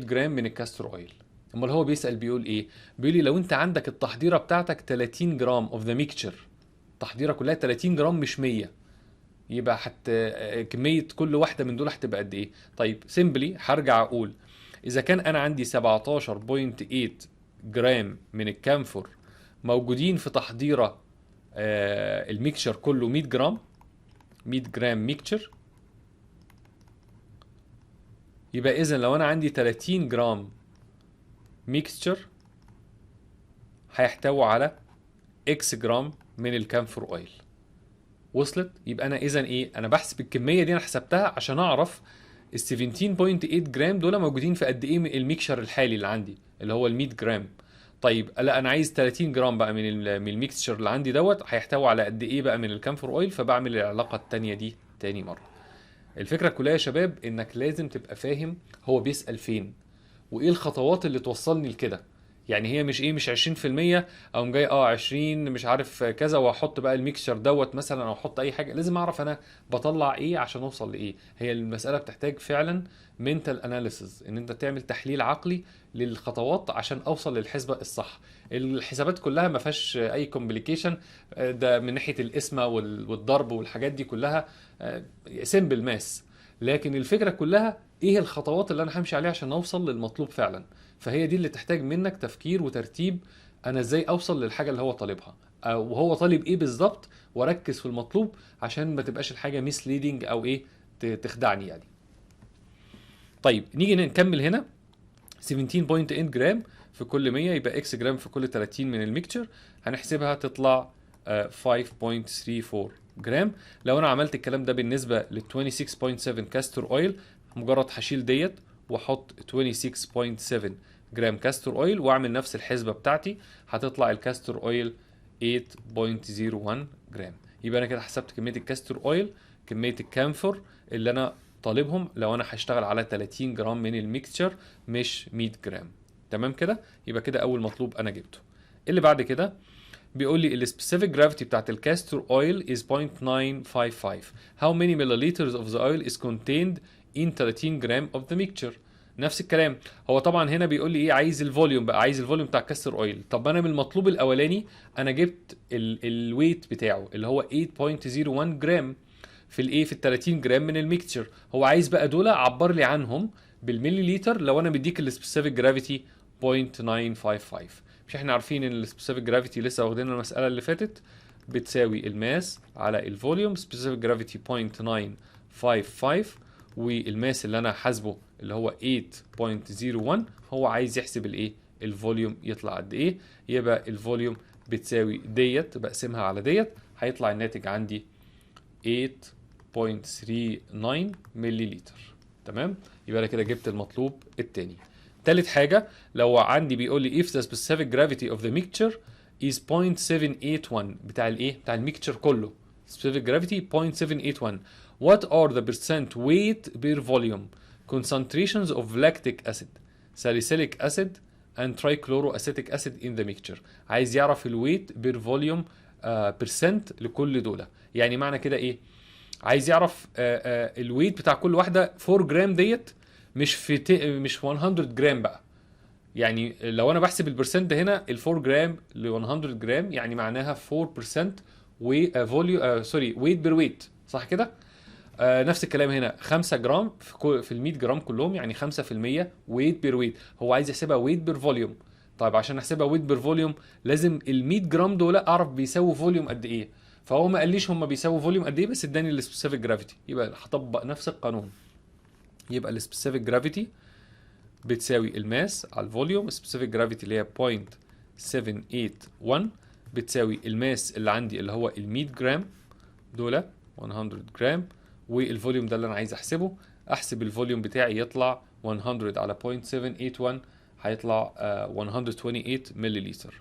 جرام من الكاستر اويل. امال هو بيسأل بيقول ايه؟ بيقول لي لو انت عندك التحضيره بتاعتك 30 جرام اوف ذا ميكتشر، التحضيره كلها 30 جرام مش 100، يبقى كميه كل واحده من دول هتبقى قد ايه؟ طيب سيمبلي هرجع اقول اذا كان انا عندي 17.8 جرام من الكامفور موجودين في تحضيره الميكتشر كله 100 جرام، 100 جرام ميكتشر، يبقى اذا لو انا عندي 30 جرام ميكستشر هيحتوي على اكس جرام من الكامفور اويل. وصلت؟ يبقى انا اذا ايه؟ انا بحسب الكميه دي، انا حسبتها عشان اعرف ال 17.8 جرام دول موجودين في قد ايه من الميكشر الحالي اللي عندي اللي هو ال 100 جرام. طيب لا انا عايز 30 جرام بقى من الميكستشر اللي عندي دوت هيحتوي على قد ايه بقى من الكامفور اويل، فبعمل العلاقه الثانيه دي تاني مره. الفكره كلها يا شباب انك لازم تبقى فاهم هو بيسأل فين وايه الخطوات اللي توصلني لكده. يعني هي مش ايه، مش 20% او جاي 20 مش عارف كذا واحط بقى الميكشر دوت مثلا او احط اي حاجه. لازم اعرف انا بطلع ايه عشان اوصل لايه. هي المساله بتحتاج فعلا منتال اناليسز، ان انت تعمل تحليل عقلي للخطوات عشان اوصل للحسبه الصح. الحسابات كلها ما فيهاش اي كومبليكيشن، ده من ناحيه القسمه والضرب والحاجات دي كلها سيمبل ماس. لكن الفكره كلها ايه الخطوات اللي انا همشي عليها عشان اوصل للمطلوب فعلا. فهي دي اللي تحتاج منك تفكير وترتيب، انا ازاي اوصل للحاجه اللي هو طالبها وهو طالب ايه بالظبط، واركز في المطلوب عشان ما تبقاش الحاجه ميسليدنج او ايه تخدعني يعني. طيب نيجي نكمل هنا 17.8 جرام في كل 100 يبقى اكس جرام في كل 30 من الميكتشر، هنحسبها تطلع 5.34 جرام. لو انا عملت الكلام ده بالنسبه لل 26.7 كاستر اويل، مجرد هشيل ديت واحط 26.7 جرام كاستر اويل واعمل نفس الحسبه بتاعتي، هتطلع الكاستر اويل 8.01 جرام. يبقى انا كده حسبت كميه الكاستر اويل، كميه الكامفور اللي انا طالبهم لو انا هشتغل على 30 جرام من الميكستشر مش 100 جرام. تمام كده؟ يبقى كده اول مطلوب انا جبته. اللي بعد كده بيقول لي السبيسيفيك جرافيتي بتاعت الكاستر اويل is 0.955. How many milliliters of the oil is contained in 30 جرام of the mixture؟ نفس الكلام. هو طبعا هنا بيقول لي ايه، عايز الفوليوم بقى، عايز الفوليوم بتاع كاستر اويل. طب انا من المطلوب الاولاني انا جبت الويت بتاعه اللي هو 8.01 جرام في الايه، في ال 30 جرام من الميكتشر. هو عايز بقى دول عبر لي عنهم بالملي لتر لو انا مديك السبيسيفيك جرافيتي 0.955. مش احنا عارفين ان السبيسيفيك جرافيتي لسه واخدينها المساله اللي فاتت بتساوي الماس على الفوليوم، سبيسيفيك جرافيتي 0.955، والماس اللي انا حاسبه اللي هو 8.01، هو عايز يحسب الايه، الفوليوم يطلع قد ايه. يبقى الفوليوم بتساوي ديت بقسمها على ديت، هيطلع الناتج عندي 8.39 ملي لتر. تمام، يبقى انا كده جبت المطلوب التاني. تالت حاجه، لو عندي بيقول لي if the specific gravity of the mixture is 0.781 بتاع الايه، بتاع الميكتشر كله specific gravity 0.781. What are the percent weight per volume concentrations of lactic acid, salicylic acid and trichloroacetic acid in the mixture. عايز يعرف الويت بير فوليوم برسنت لكل دول. يعني معنى كده ايه، عايز يعرف الويت بتاع كل واحده 4 جرام ديت، مش في مش 100 جرام بقى. يعني لو انا بحسب البرسنت هنا ال 4 جرام ل 100 جرام، يعني معناها 4% فوليو سوري ويت بير ويت، صح كده؟ نفس الكلام هنا 5 جرام في ال 100 جرام كلهم، يعني 5% ويت بير ويت. هو عايز يحسبها ويت بير فوليوم. طيب عشان احسبها ويت بير فوليوم لازم ال 100 جرام دول اعرف بيساووا فوليوم قد ايه. فهو ما قاليش هم بيساووا فوليوم قد ايه، بس اداني السبيسيفيك جرافيتي، يبقى هطبق نفس القانون. يبقى السبيسيفيك جرافيتي بتساوي الماس على الفوليوم، السبيسيفيك جرافيتي اللي هي 0.781 بتساوي الماس اللي عندي اللي هو ال 100 جرام دول 100 جرام، والفوليوم ده اللي انا عايز احسبه. احسب الفوليوم بتاعي يطلع 100 على 0.781 هيطلع 128 ملي لتر.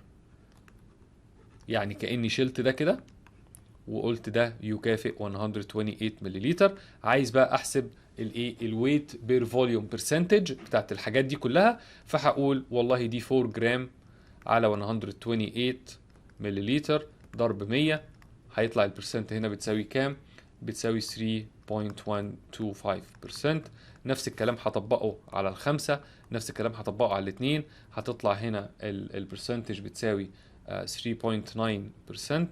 يعني كاني شلت ده كده وقلت ده يكافئ 128 ملي لتر. عايز بقى احسب الايه، الويت بير فوليوم برسنتج بتاعت الحاجات دي كلها، فهقول والله دي 4 جرام على 128 ملي لتر ضرب 100، هيطلع البرسنت هنا بتساوي كام؟ بتساوي 3.125%. نفس الكلام هطبقه على الخمسة، نفس الكلام هطبقه على الاثنين، هتطلع هنا البرسنتج بتساوي 3.9%،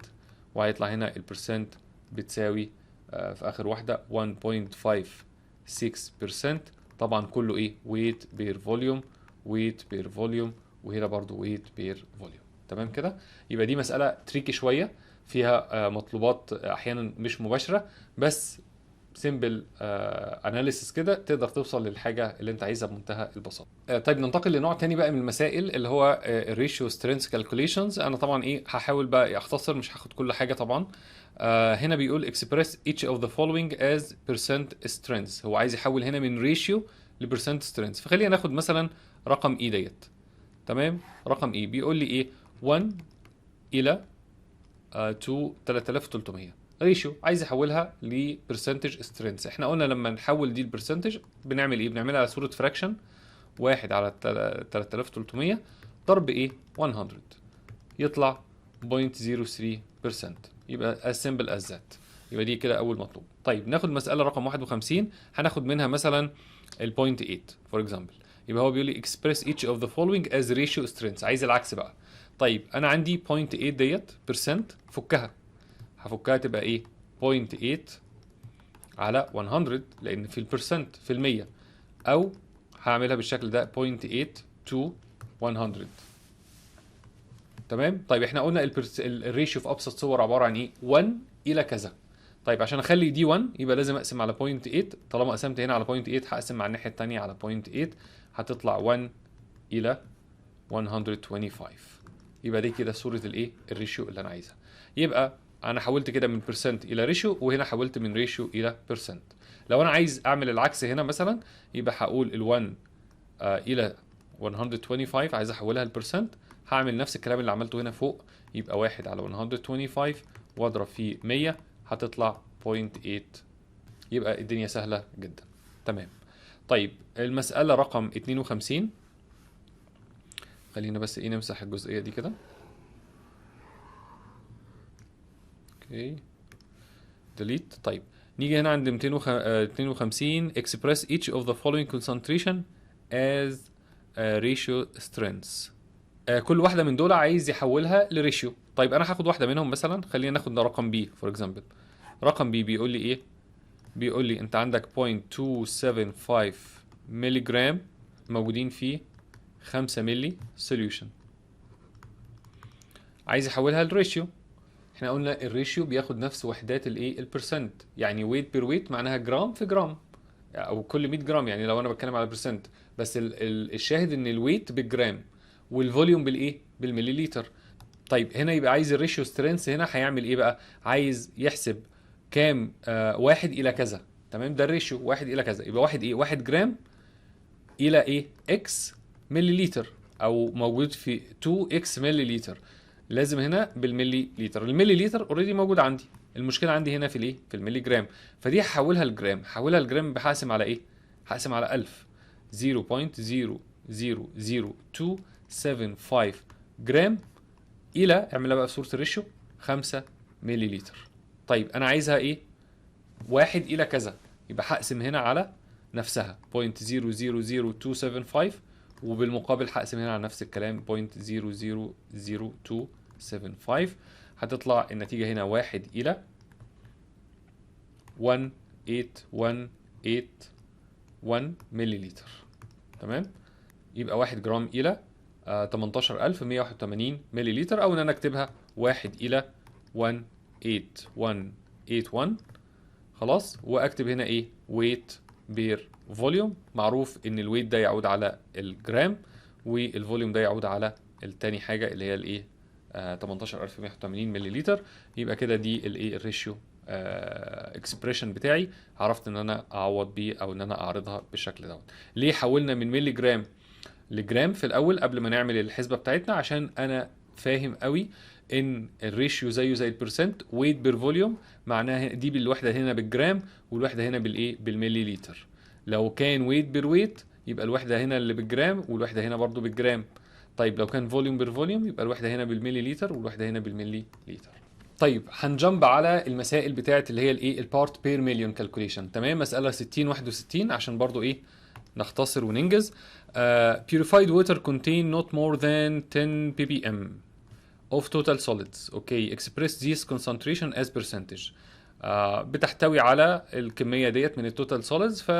وهيطلع هنا البرسنت بتساوي في اخر واحده 1.56%. طبعا كله ايه، ويت بير فوليوم، ويت بير فوليوم، وهنا برضو ويت بير فوليوم. تمام كده. يبقى دي مساله تريكي شويه، فيها مطلوبات احيانا مش مباشره، بس سيمبل اناليسيس كده تقدر توصل للحاجه اللي انت عايزها بمنتهى البساطه. طيب ننتقل لنوع تاني بقى من المسائل اللي هو الريشيو سترينث كالكوليشنز. انا طبعا ايه هحاول بقى اختصر، مش هاخد كل حاجه طبعا. هنا بيقول express each of the following as percent strength. هو عايز يحول هنا من ريشيو لبرسنت سترينث. فخلينا ناخد مثلا رقم اي ديت. تمام، رقم اي بيقول لي ايه، 1 الى 3300 ريشيو، عايز احولها لبرسنتج سترينث. احنا قلنا لما نحول دي البرسنتج بنعمل ايه، بنعملها على صوره فراكشن، 1 على 3300 ضرب ايه 100 يطلع 0.03%. يبقى as simple as that. يبقى دي كده اول مطلوب. طيب ناخد مساله رقم 51 هناخد منها مثلا ال 0.8 for example. يبقى هو بيقول لي express each of the following as ratio strength. عايز العكس بقى. طيب انا عندي 0.8 ديت percent، فكها، هفكها تبقى ايه 0.8 على 100 لان في البرسنت في المية، او هعملها بالشكل ده 0.8 to 100. تمام. طيب احنا قلنا الريشيو في ابسط صور عباره عن ايه، 1 الى كذا. طيب عشان اخلي دي 1 يبقى لازم اقسم على 0.8. طالما قسمت هنا على 0.8 هقسم على الناحيه الثانيه على 0.8، هتطلع 1 الى 125. يبقى دي كده صوره الايه، الريشيو اللي انا عايزها. يبقى انا حولت كده من برسنت الى ريشيو، وهنا حولت من ريشيو الى برسنت. لو انا عايز اعمل العكس هنا مثلا، يبقى هقول ال1 الى 125 عايز احولها لبرسنت، هعمل نفس الكلام اللي عملته هنا فوق، يبقى 1 على 125 واضرب فيه 100 هتطلع 0.8. يبقى الدنيا سهلة جدا. تمام. طيب المسألة رقم 52، خلينا بس ايه نمسح الجزئية دي كده. اوكي ديليت. طيب نيجي هنا عند 252 express each of the following concentration as ratio strengths. كل واحده من دول عايز يحولها لريشيو. طيب انا هاخد واحده منهم مثلا، خلينا ناخد ده رقم بي فور اكزامبل. رقم بي بيقول لي ايه؟ بيقول لي انت عندك 0.275 ملي جرام موجودين فيه 5 ملي سوليوشن، عايز يحولها لريشيو. احنا قلنا الريشيو بياخد نفس وحدات الايه البرسنت، يعني ويت بير ويت معناها جرام في جرام، او كل 100 جرام، يعني لو انا بتكلم على برسنت. بس الشاهد ان الويت بالجرام والفوليوم بالايه بالمليليتر. طيب هنا يبقى عايز الريشيو سترينث، هنا هيعمل ايه بقى؟ عايز يحسب كام واحد الى كذا. تمام، ده الريشيو واحد الى كذا، يبقى واحد ايه؟ واحد جرام الى ايه؟ اكس مليليتر، او موجود في 2 اكس مليليتر. لازم هنا بالملي لتر. الملي لتر اوريدي موجود عندي، المشكله عندي هنا في الايه؟ في الملي جرام. فدي هحولها لجرام. هحولها لجرام بحاسم على ايه؟ هقسم على 1000. 0.00275 جرام الى، اعملها بقى في صوره الريشيو، 5 ملي لتر. طيب انا عايزها ايه؟ واحد الى كذا، يبقى هقسم هنا على نفسها 0.000275، وبالمقابل هقسم هنا على نفس الكلام 0.00275. هتطلع النتيجة هنا واحد إلى 18181 ملي لتر. تمام، يبقى 1 جرام إلى 18181 ملي لتر، أو إن أنا أكتبها 1 إلى 18181. خلاص، وأكتب هنا إيه؟ ويت بير فوليوم. معروف ان الويت ده يعود على الجرام، والفوليوم ده يعود على التاني حاجه اللي هي الايه 18180 ملي لتر. يبقى كده دي الايه الريشيو اكسبريشن بتاعي، عرفت ان انا اعوض بيه او ان انا اعرضها بالشكل دوت. ليه حولنا من ملي جرام لجرام في الاول قبل ما نعمل الحسبه بتاعتنا؟ عشان انا فاهم قوي ان الريشيو زيه زي البرسنت، ويت بير فوليوم، معناها دي بالوحده هنا بالجرام والوحده هنا بالايه بالملي لتر. لو كان ويت بير ويت يبقى الوحده هنا اللي بالجرام والوحده هنا برضو بالجرام. طيب لو كان فوليوم بير فوليوم يبقى الوحده هنا بالملي لتر والوحده هنا بالملي لتر. طيب هنجمب على المسائل بتاعت اللي هي الايه البارت بير مليون كالكوليشن. تمام، مساله 60 61 عشان برضو ايه نختصر وننجز. Purified water contain not more than 10 ppm of total solids. Okay, express this concentration as percentage. بتحتوي على الكمية ديت من التوتال solids، ف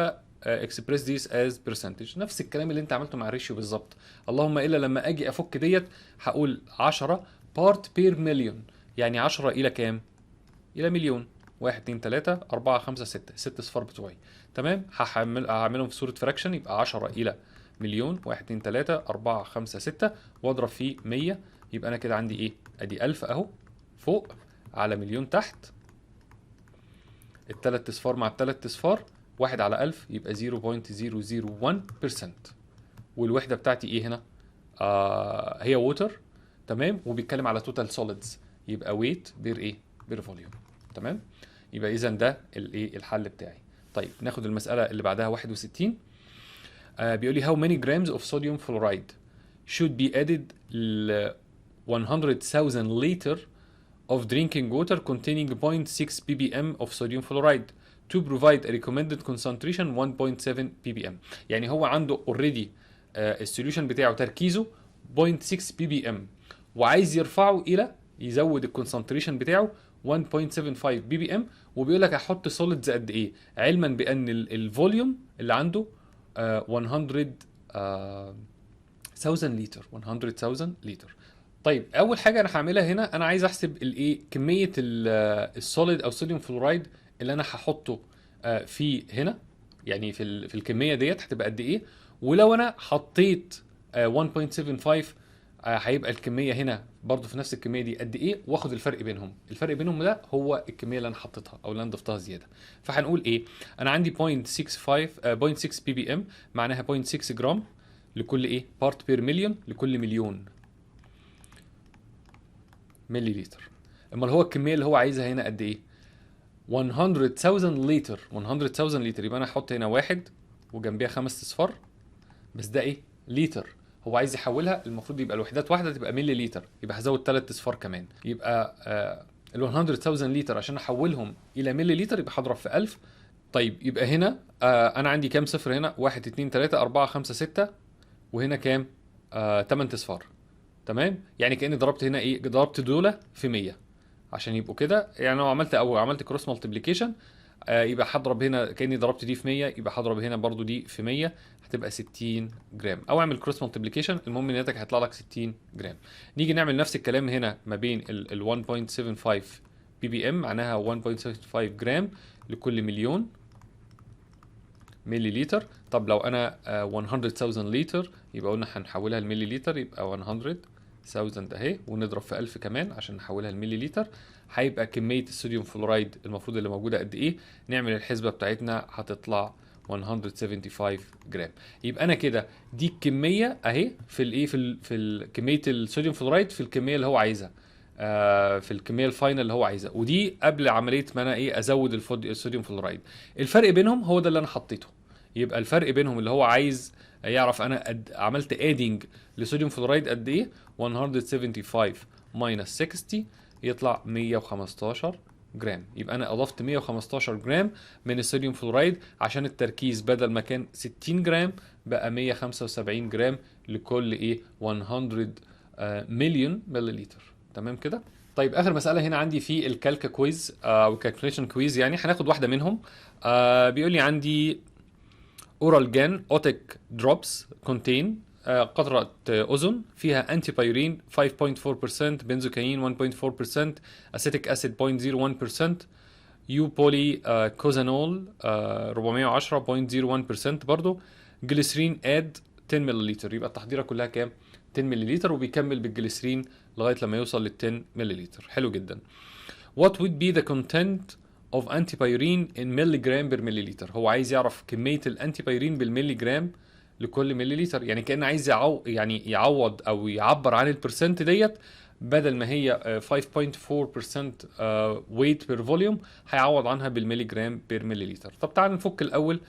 express this as percentage. نفس الكلام اللي انت عملته مع الريشيو بالظبط، اللهم الا لما اجي افك ديت هقول 10 part per million، يعني 10 الى كام؟ الى مليون. 1 2 3 4 5 6، 6 صفار بتوعي. تمام، هعملهم في صورة فراكشن، يبقى 10 الى مليون. 1 2 3 4 5 6، واضرب فيه 100، يبقى انا كده عندي ايه؟ ادي 1000 اهو فوق على مليون تحت، الثلاث اصفار مع الثلاث اصفار، 1 على 1000 يبقى 0.001%. والوحده بتاعتي ايه هنا؟ هي ووتر. تمام، وبيتكلم على توتال سوليدز، يبقى ويت بير ايه؟ بير فوليوم. تمام، يبقى اذا ده الايه الحل بتاعي. طيب ناخد المساله اللي بعدها 61. بيقول لي how many grams of sodium fluoride should be added ل 100,000 liter of drinking water containing 0.6 ppm of sodium fluoride to provide a recommended concentration 1.7 ppm. يعني هو عنده already السوليوشن بتاعه تركيزه 0.6 ppm، وعايز يرفعه الى يزود الكونسنتريشن بتاعه 1.75 ppm، وبيقول لك هحط سوليدز قد ايه، علما بان الفوليوم اللي عنده 100,000 لتر. 100,000 لتر. طيب اول حاجه انا هعملها هنا، انا عايز احسب الايه كميه السوليد او الصوديوم فلورايد اللي انا هحطه في هنا، يعني في الكميه ديت هتبقى قد ايه. ولو انا حطيت 1.75 هيبقى الكميه هنا برضو في نفس الكميه دي قد ايه، واخد الفرق بينهم. الفرق بينهم ده هو الكميه اللي انا حطيتها او اللي انا ضفتها زياده. فهنقول ايه؟ انا عندي 0.6 بي بي ام، معناها 0.6 جرام لكل ايه؟ بارت بير مليون، لكل مليون ملي لتر. امال هو الكميه اللي هو عايزها هنا قد ايه؟ 100,000 لتر. 100,000 لتر، يبقى انا هحط هنا واحد وجنبيها 5 اصفار، بس ده ايه؟ لتر. هو عايز يحولها، المفروض يبقى الوحدات واحده تبقى ملي لتر، يبقى هزود 3 اصفار كمان، يبقى ال 100,000 لتر عشان احولهم الى ملي لتر يبقى هضرب في 1000. طيب يبقى هنا انا عندي كام صفر هنا؟ 1 2 3 4 5 6، وهنا كام؟ 8 اصفار. تمام، يعني كاني ضربت هنا ايه، ضربت دول في 100 عشان يبقوا كده. يعني لو عملت كروس مالتيبليكيشن، يبقى هضرب هنا كاني ضربت دي في 100، يبقى هضرب هنا برضو دي في 100، هتبقى 60 جرام. او اعمل كروس مالتيبليكيشن، المهم الناتج هيطلع لك 60 جرام. نيجي نعمل نفس الكلام هنا ما بين ال 1.75 بي بي ام، معناها 1.75 جرام لكل مليون ملي لتر. طب لو انا 100,000 لتر، يبقى قلنا هنحولها لملي لتر، يبقى 100,000 اهي، ونضرب في 1000 كمان عشان نحولها لملي لتر. هيبقى كمية الصوديوم فلورايد المفروض اللي موجودة قد ايه؟ نعمل الحسبة بتاعتنا، هتطلع 175 جرام. يبقى انا كده دي الكمية اهي في الايه، كمية الصوديوم فلورايد في الكمية اللي هو عايزها، في الكميه الفاينل اللي هو عايزها، ودي قبل عمليه ما انا ايه ازود الصوديوم فلورايد. الفرق بينهم هو ده اللي انا حطيته. يبقى الفرق بينهم اللي هو عايز يعرف انا عملت ادنج لصوديوم فلورايد قد ايه. 175 ماينس 60 يطلع 115 جرام. يبقى انا اضفت 115 جرام من الصوديوم فلورايد عشان التركيز بدل ما كان 60 جرام بقى 175 جرام لكل ايه 100 مليون مليلتر. تمام كده. طيب اخر مساله هنا عندي في الكالكا كويز او الكالكوليشن كويز، يعني هناخد واحده منهم. بيقول لي عندي اورال جان اوتيك دروبس كونتين قطرة أذن فيها أنتي بايورين 5.4%، بنزوكاين 1.4%، أسيتيك أسيد 0.01%، يو بولي كوزانول 410 0.01% برضو، جليسرين اد 10 مللتر. يبقى التحضيره كلها كام؟ 10 مللتر، وبيكمل بالجليسرين لغايه لما يوصل لل 10 مللتر. حلو جدا. What would be the content of antipyrine in milligram per milliliter؟ هو عايز يعرف كمية الانتيبايرين بالملي جرام لكل مليلتر. يعني كأنه عايز يعني يعوض او يعبر عن البرسنت ديت، بدل ما هي 5.4% weight per volume، هيعوض عنها بالملي جرام بير مليلتر. طب تعال نفك الاول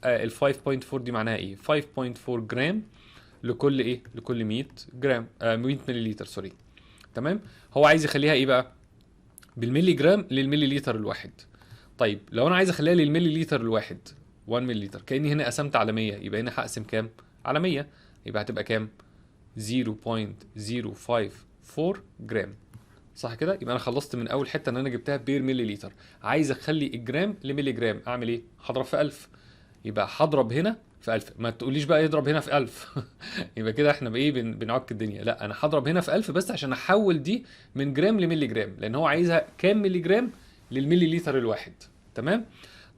ال 5.4 دي معناها ايه. 5.4 جرام لكل ايه، لكل 100 جرام 100 مليلتر سوري. تمام. هو عايز يخليها ايه بقى؟ بالملي جرام للملي لتر الواحد. طيب لو انا عايز اخليها للملي لتر الواحد 1 ملي لتر، كاني هنا قسمت على 100، يبقى هنا هقسم كام على 100؟ يبقى هتبقى كام؟ 0.054 جرام. صح كده؟ يبقى انا خلصت من اول حته ان انا جبتها بير ملي لتر. عايز اخلي الجرام لملي جرام، اعمل ايه؟ هضرب في 1000. يبقى هضرب هنا في 1000. ما تقوليش بقى يضرب هنا في 1000 يبقى كده احنا بايه بنعك الدنيا. لا، انا هضرب هنا في 1000 بس عشان احول دي من جرام لملي جرام، لان هو عايزها كام ملي جرام للملي لتر الواحد. تمام.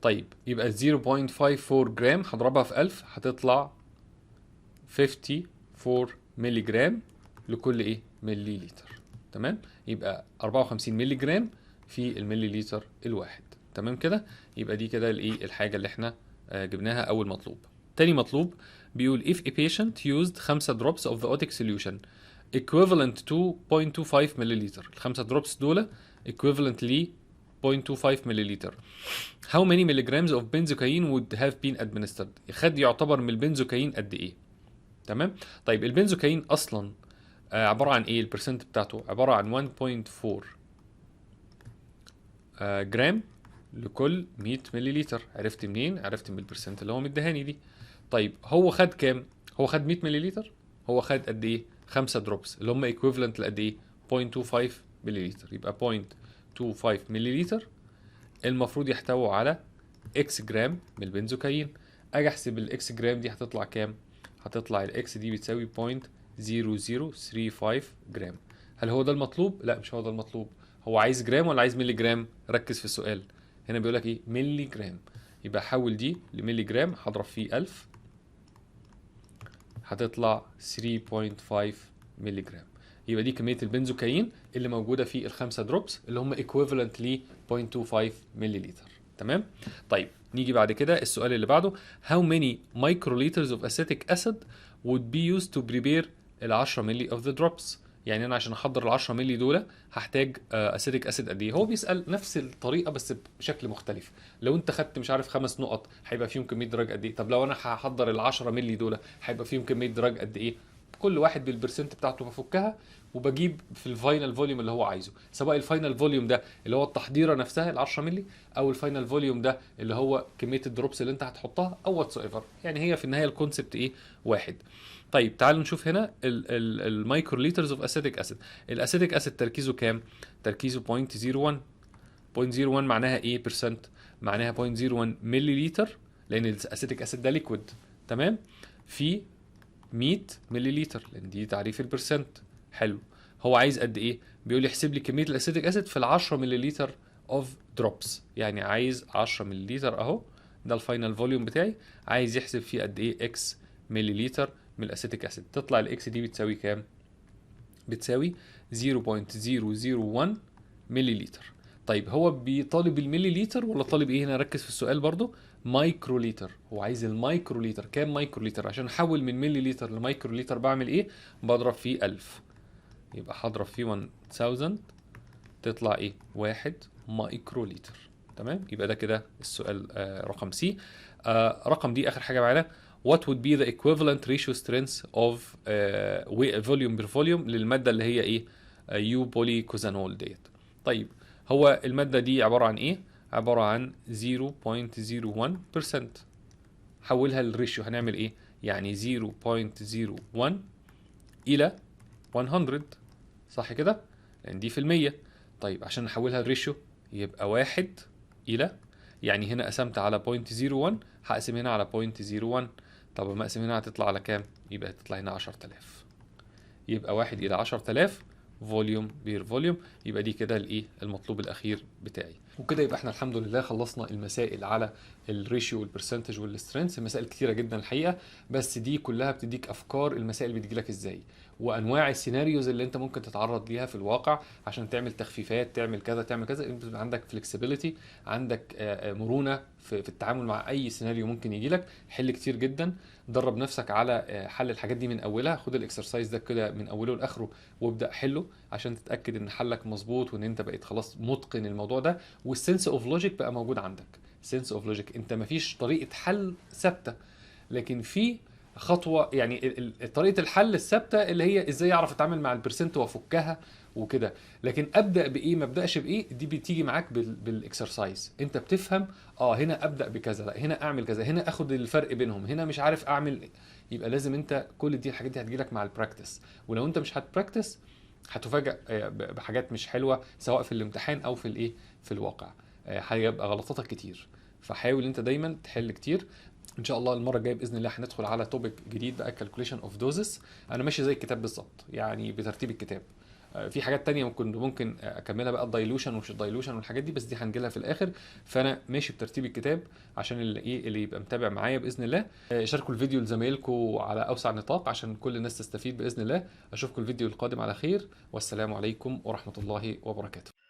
طيب يبقى 0.54 جرام هضربها في 1000 هتطلع 54 ملي جرام لكل ايه ملي لتر. تمام. يبقى 54 ملي جرام في الملي لتر الواحد. تمام كده. يبقى دي كده الايه الحاجه اللي احنا جبناها اول مطلوب. تاني مطلوب بيقول if a patient used 5 drops of the otic solution equivalent to 0.25 مللتر. الخمسة drops دول equivalent ل 0.25 مللتر. How many milligrams of benzocaine would have been administered؟ خد يعتبر من البنزوكاين قد ايه؟ تمام. طيب البنزوكاين اصلا عبارة عن ايه؟ البرسنت بتاعته عبارة عن 1.4 جرام لكل 100 مللتر. عرفت منين؟ عرفت من البرسنت اللي هو مديهاني دي. طيب هو خد كام؟ هو خد 100 مللتر، هو خد قد ايه؟ 5 دروبس اللي هم ايكويفالنت لقد ايه؟ 0.25 مللتر. يبقى 0.25 مللتر المفروض يحتوي على اكس جرام من البنزوكاين. اجي احسب الاكس جرام دي هتطلع كام؟ هتطلع الاكس دي بتساوي 0.0035 جرام. هل هو ده المطلوب؟ لا، مش هو ده المطلوب. هو عايز جرام ولا عايز ملي جرام؟ ركز في السؤال هنا، بيقول لك ايه؟ ملي جرام. يبقى حول دي لملي جرام، هضرب فيه 1000 هتطلع 3.5 ملي جرام. يبقى دي كميه البنزوكاين اللي موجوده في الخمسه دروبس اللي هم ايكويفالنت ل 0.25 ملي لتر. تمام. طيب نيجي بعد كده السؤال اللي بعده. how many microliters of acetic acid would be used to prepare ال 10 ملي of the drops؟ يعني انا عشان احضر ال 10 ملي دول هحتاج اسيتيك اسيد قد ايه. هو بيسال نفس الطريقه بس بشكل مختلف. لو انت خدت مش عارف 5 نقط هيبقى فيهم كميه دراج قد ايه؟ طب لو انا هحضر ال 10 ملي دول هيبقى فيهم كميه دراج قد ايه؟ كل واحد بالبرسنت بتاعته بفكها وبجيب في الفاينل فوليوم اللي هو عايزه، سواء الفاينل فوليوم ده اللي هو التحضيره نفسها ال 10 مللي، او الفاينل فوليوم ده اللي هو كميه الدروبس اللي انت هتحطها، او واتس ايفر. يعني هي في النهايه الكونسبت ايه؟ واحد. طيب تعالوا نشوف هنا المايكرو لترز اوف اسيتيك اسيد. الاسيتيك اسيد تركيزه كام؟ تركيزه 0.01. 0.01 معناها ايه برسنت؟ معناها 0.01 ملي لتر، لان الاسيتيك اسيد ده ليكويد، تمام؟ في 100 ملي لتر، لان دي تعريف البرسنت. حلو. هو عايز قد ايه؟ بيقول لي احسب لي كميه الاسيتيك اسيد في ال 10 ملي لتر اوف دروبس، يعني عايز 10 ملي لتر اهو، ده الفاينل فوليوم بتاعي، عايز يحسب فيه قد ايه اكس ملي لتر من الاسيتيك اسيد. تطلع الاكس دي بتساوي كام؟ بتساوي 0.001 ملي لتر. طيب هو بيطالب الملي لتر ولا طالب ايه؟ هنا ركز في السؤال برضو، مايكرو لتر. هو عايز المايكرو لتر. كام مايكرو لتر؟ عشان احول من ملي لتر لمايكرو لتر بعمل ايه؟ بضرب فيه 1000، يبقى هضرب فيه 1000 تطلع ايه؟ 1 مايكرو لتر. تمام؟ يبقى ده كده السؤال رقم سي. رقم دي اخر حاجه معانا. What would be the equivalent ratio strength of volume per volume للماده اللي هي ايه؟ يو بوليكوزانول ديت. طيب هو الماده دي عباره عن ايه؟ عباره عن 0.01%. حولها للريشيو هنعمل ايه؟ يعني 0.01 الى 100، صح كده؟ لان دي في المية. طيب عشان نحولها لريشيو يبقى 1 الى، يعني هنا قسمت على 0.01 هقسم هنا على 0.01. طب لما اقسم هنا هتطلع على كام؟ يبقى هتطلع هنا 10000. يبقى 1 الى 10000 فوليوم بير فوليوم. يبقى دي كده الايه؟ المطلوب الاخير بتاعي. وكده يبقى احنا الحمد لله خلصنا المسائل على الريشيو والبرسنتج والسترينث. مسائل كتيره جدا الحقيقه، بس دي كلها بتديك افكار المسائل بتجيلك ازاي، وانواع السيناريوز اللي انت ممكن تتعرض ليها في الواقع عشان تعمل تخفيفات، تعمل كذا تعمل كذا. انت بيبقى عندك فلكسبيليتي، عندك مرونه في التعامل مع اي سيناريو ممكن يجي لك. حل كتير جدا، درب نفسك على حل الحاجات دي من اولها. خد الاكسرسايز ده كده من اوله لاخره وابدا حله عشان تتاكد ان حلك مظبوط وان انت بقيت خلاص متقن الموضوع ده، والسنس اوف لوجيك بقى موجود عندك. سنس اوف لوجيك، انت مفيش طريقه حل ثابته، لكن في خطوه، يعني طريقه الحل الثابته اللي هي ازاي اعرف اتعامل مع البرسنت وافكها وكده. لكن ابدا بايه ما ابداش بايه، دي بتيجي معاك بالاكسرسايز. انت بتفهم هنا ابدا بكذا، لا هنا اعمل كذا، هنا اخد الفرق بينهم، هنا مش عارف اعمل. يبقى لازم انت كل دي الحاجات دي هتجيلك مع البراكتس، ولو انت مش هتبراكتس هتفاجئ بحاجات مش حلوه، سواء في الامتحان او في الايه، في الواقع. هيبقى غلطاتك كتير. فحاول انت دايما تحل كتير. ان شاء الله المره الجايه باذن الله هندخل على توبيك جديد بقى، كالكوليشن اوف دوزز. انا ماشي زي الكتاب بالظبط، يعني بترتيب الكتاب. في حاجات تانية ممكن اكملها بقى، الدايلوشن ومش الدايلوشن والحاجات دي، بس دي هنجيلها في الاخر. فانا ماشي بترتيب الكتاب عشان اللي يبقى متابع معايا باذن الله. شاركوا الفيديو لزمايلكم على اوسع نطاق عشان كل الناس تستفيد باذن الله. اشوفكم الفيديو القادم على خير، والسلام عليكم ورحمه الله وبركاته.